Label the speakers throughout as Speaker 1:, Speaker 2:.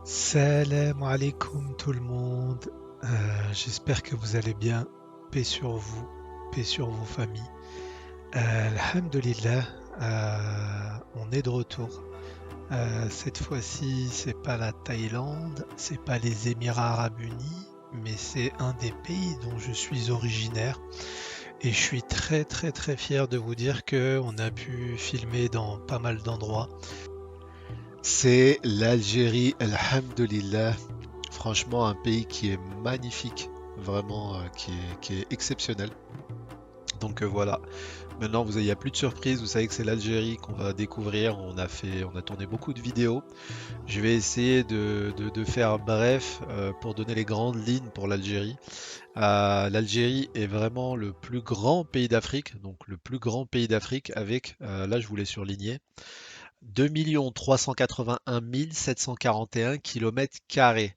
Speaker 1: Salam alaikum tout le monde. J'espère que vous allez bien. Paix sur vous, paix sur vos familles. Alhamdulillah, on est de retour. Cette fois-ci, c'est pas la Thaïlande, c'est pas les Émirats Arabes Unis, mais c'est un des pays dont je suis originaire. Et je suis très très très fier de vous dire que on a pu filmer dans pas mal d'endroits. C'est l'Algérie, alhamdulillah. Franchement, un pays qui est magnifique, vraiment, qui est exceptionnel. Donc voilà. Maintenant, il n'y a plus de surprise. Vous savez que c'est l'Algérie qu'on va découvrir. On a tourné beaucoup de vidéos. Je vais essayer de faire bref pour donner les grandes lignes pour l'Algérie. L'Algérie est vraiment le plus grand pays d'Afrique, donc le plus grand pays d'Afrique avec, là je voulais surligner, 2 381 741 km².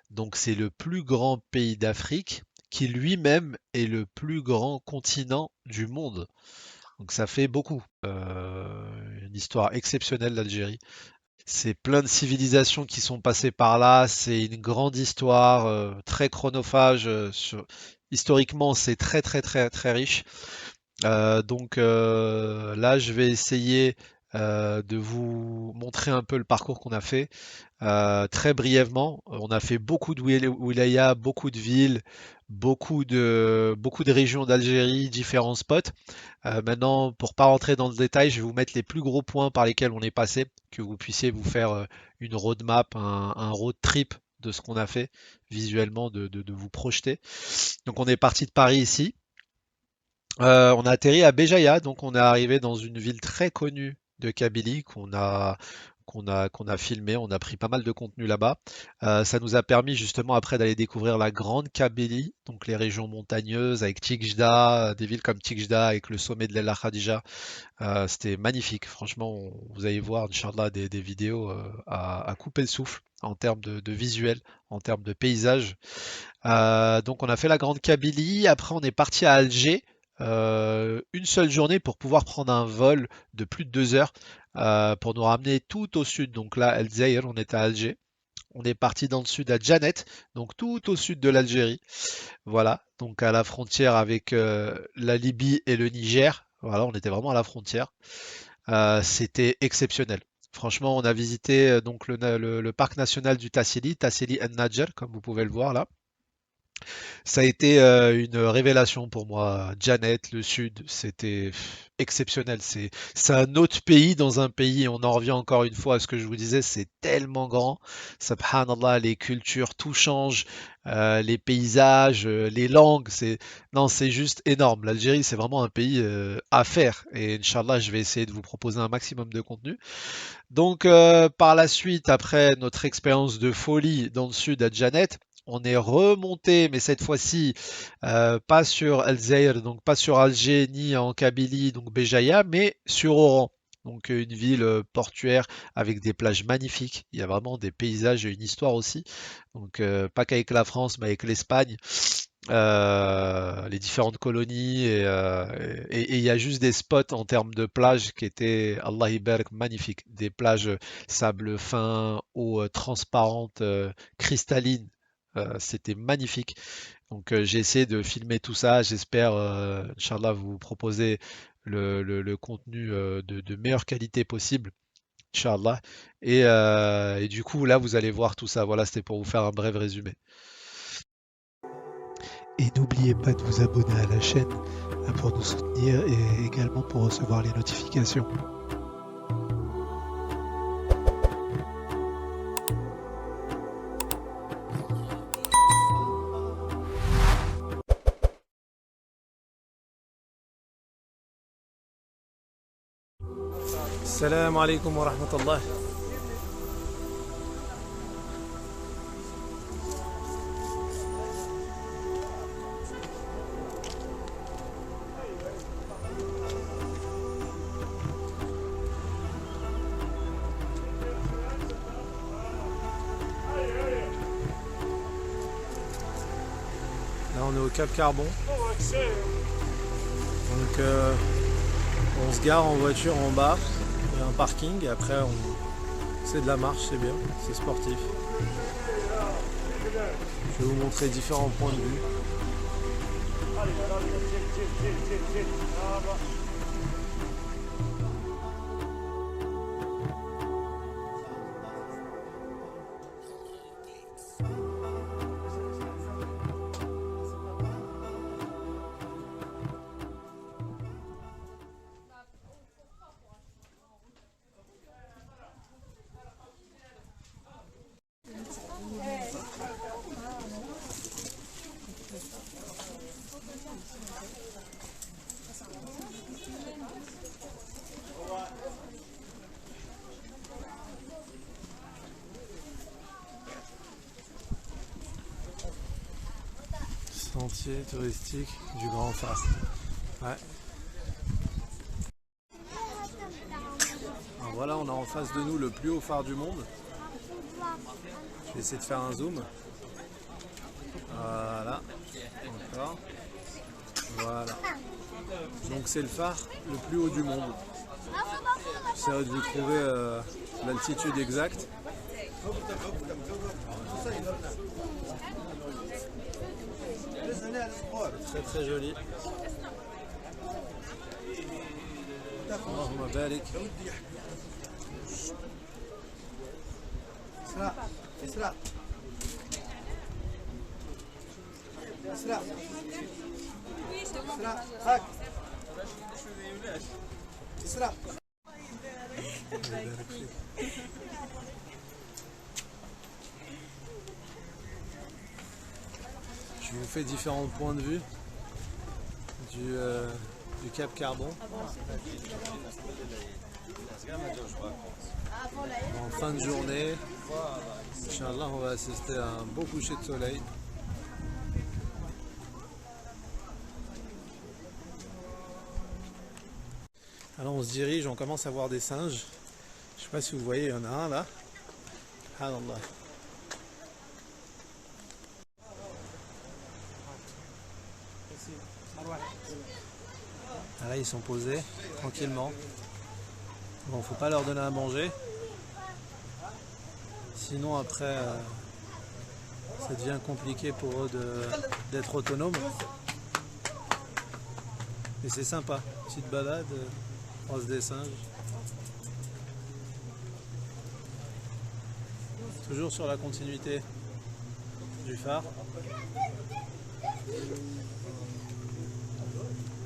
Speaker 1: Donc c'est le plus grand pays d'Afrique qui lui-même est le plus grand continent du monde. Donc ça fait beaucoup. Une histoire exceptionnelle l'Algérie. C'est plein de civilisations qui sont passées par là. C'est une grande histoire, très chronophage. Historiquement, c'est très très très très riche. Là, je vais essayer de vous montrer un peu le parcours qu'on a fait. Très brièvement, on a fait beaucoup de wilayas, beaucoup de villes, beaucoup de régions d'Algérie, différents spots. Maintenant, pour pas rentrer dans le détail, je vais vous mettre les plus gros points par lesquels on est passé, que vous puissiez vous faire une roadmap, un road trip de ce qu'on a fait visuellement, de vous projeter. Donc on est parti de Paris ici. On a atterri à Béjaïa, donc on est arrivé dans une ville très connue de Kabylie qu'on a filmé. On a pris pas mal de contenu là-bas. Ça nous a permis justement après d'aller découvrir la grande Kabylie, donc les régions montagneuses avec Tikjda, des villes comme Tikjda avec le sommet de l'El Khadija. C'était magnifique. Franchement, vous allez voir, Inch'Allah, des vidéos à couper le souffle en termes de visuel, en termes de paysage. Donc on a fait la Grande Kabylie, après on est parti à Alger, une seule journée pour pouvoir prendre un vol de plus de 2 heures pour nous ramener tout au sud. Donc là, El Zaïre, on est à Alger. On est parti dans le sud à Djanet, donc tout au sud de l'Algérie. Voilà, donc à la frontière avec la Libye et le Niger. Voilà, on était vraiment à la frontière. C'était exceptionnel. Franchement, on a visité donc le parc national du Tassili, Tassili en Nadjer, comme vous pouvez le voir là. Ça a été une révélation pour moi. Janet, le Sud, c'était exceptionnel. C'est un autre pays dans un pays. Et on en revient encore une fois à ce que je vous disais, c'est tellement grand. Subhanallah, les cultures, tout change, les paysages, les langues. Non, c'est juste énorme. L'Algérie, c'est vraiment un pays à faire. Et Inch'Allah, je vais essayer de vous proposer un maximum de contenu. Donc, par la suite, après notre expérience de folie dans le sud à Janet, on est remonté, mais cette fois-ci, pas sur El Zaïre, donc pas sur Alger ni en Kabylie, donc Béjaïa, mais sur Oran. Donc une ville portuaire avec des plages magnifiques. Il y a vraiment des paysages et une histoire aussi. Donc pas qu'avec la France, mais avec l'Espagne, les différentes colonies et il y a juste des spots en termes de plages qui étaient Allah Ibarak magnifiques. Des plages sable fin, eau transparente, cristalline. C'était magnifique. Donc j'ai essayé de filmer tout ça. J'espère, Inch'Allah, vous proposer le contenu de meilleure qualité possible. Inch'Allah. Et du coup, là, vous allez voir tout ça. Voilà, c'était pour vous faire un bref résumé. Et n'oubliez pas de vous abonner à la chaîne pour nous soutenir et également pour recevoir les notifications.
Speaker 2: Salam alaikum wa rahmatullah. Là on est au Cap Carbon. Donc on se gare en voiture en bas. Il y a un parking et après C'est de la marche, c'est bien, c'est sportif. Je vais vous montrer différents points de vue. Sentier touristique du Grand Phare. Ouais. Alors voilà, on a en face de nous le plus haut phare du monde. Je vais essayer de faire un zoom. Voilà. Encore. Voilà. Donc c'est le phare le plus haut du monde. J'essaierai de vous trouver l'altitude exacte. Très très joli. Allahumma barik.
Speaker 3: اسرع اسرع اسرع اسرع هاك اسرع.
Speaker 2: Je vous fais différents points de vue du Cap Carbon. En fin de journée, Inch'Allah, on va assister à un beau coucher de soleil. Alors on se dirige, on commence à voir des singes. Je sais pas si vous voyez, il y en a un là. Subhanallah. Là ils sont posés tranquillement. Bon, faut pas leur donner à manger. Sinon après ça devient compliqué pour eux d'être autonomes. Mais c'est sympa, petite balade, croise des singes. Toujours sur la continuité du phare.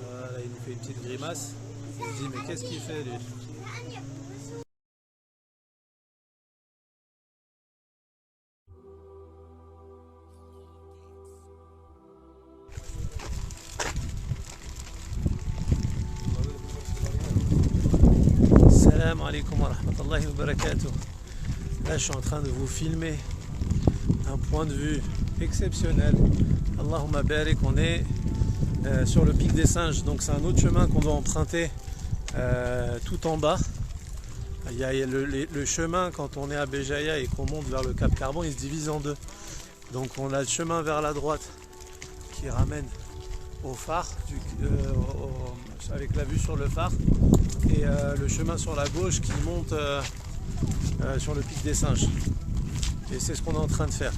Speaker 2: Voilà, il nous fait une petite grimace. Il se dit mais qu'est-ce qu'il fait lui? Salam alaikum wa rahmatullahi wa barakatuh. Là je suis en train de vous filmer un point de vue exceptionnel. Allahumma barik, on est sur le pic des singes, donc c'est un autre chemin qu'on doit emprunter tout en bas. Il y a le chemin quand on est à Béjaïa et qu'on monte vers le Cap Carbon, il se divise en deux. Donc on a le chemin vers la droite qui ramène au phare, avec la vue sur le phare, et le chemin sur la gauche qui monte sur le pic des singes. Et c'est ce qu'on est en train de faire.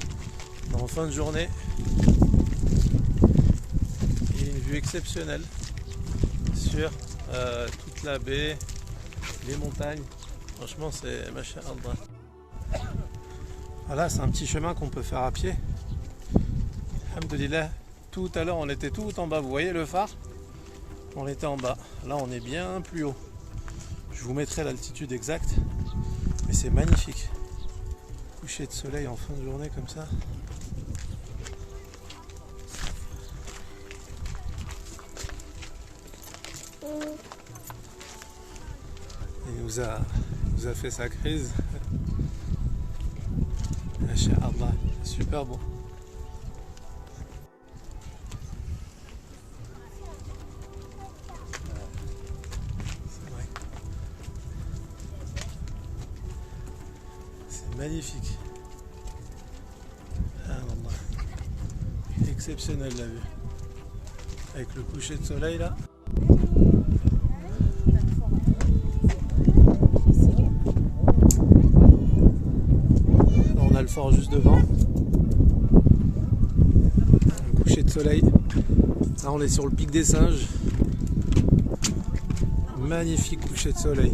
Speaker 2: En fin de journée, il y a une vue exceptionnelle sur toute la baie, les montagnes. Franchement, c'est masha'Allah. Voilà, c'est un petit chemin qu'on peut faire à pied. Alhamdulillah. Tout à l'heure, on était tout en bas. Vous voyez le phare? On était en bas. Là, on est bien plus haut. Je vous mettrai l'altitude exacte. Mais c'est magnifique. Coucher de soleil en fin de journée comme ça. Il nous a fait sa crise. Inch'Allah, super bon. C'est vrai. C'est magnifique. Ah, exceptionnel la vue. Avec le coucher de soleil là. Belfort juste devant. Un coucher de soleil. Là on est sur le pic des Singes. Magnifique coucher de soleil.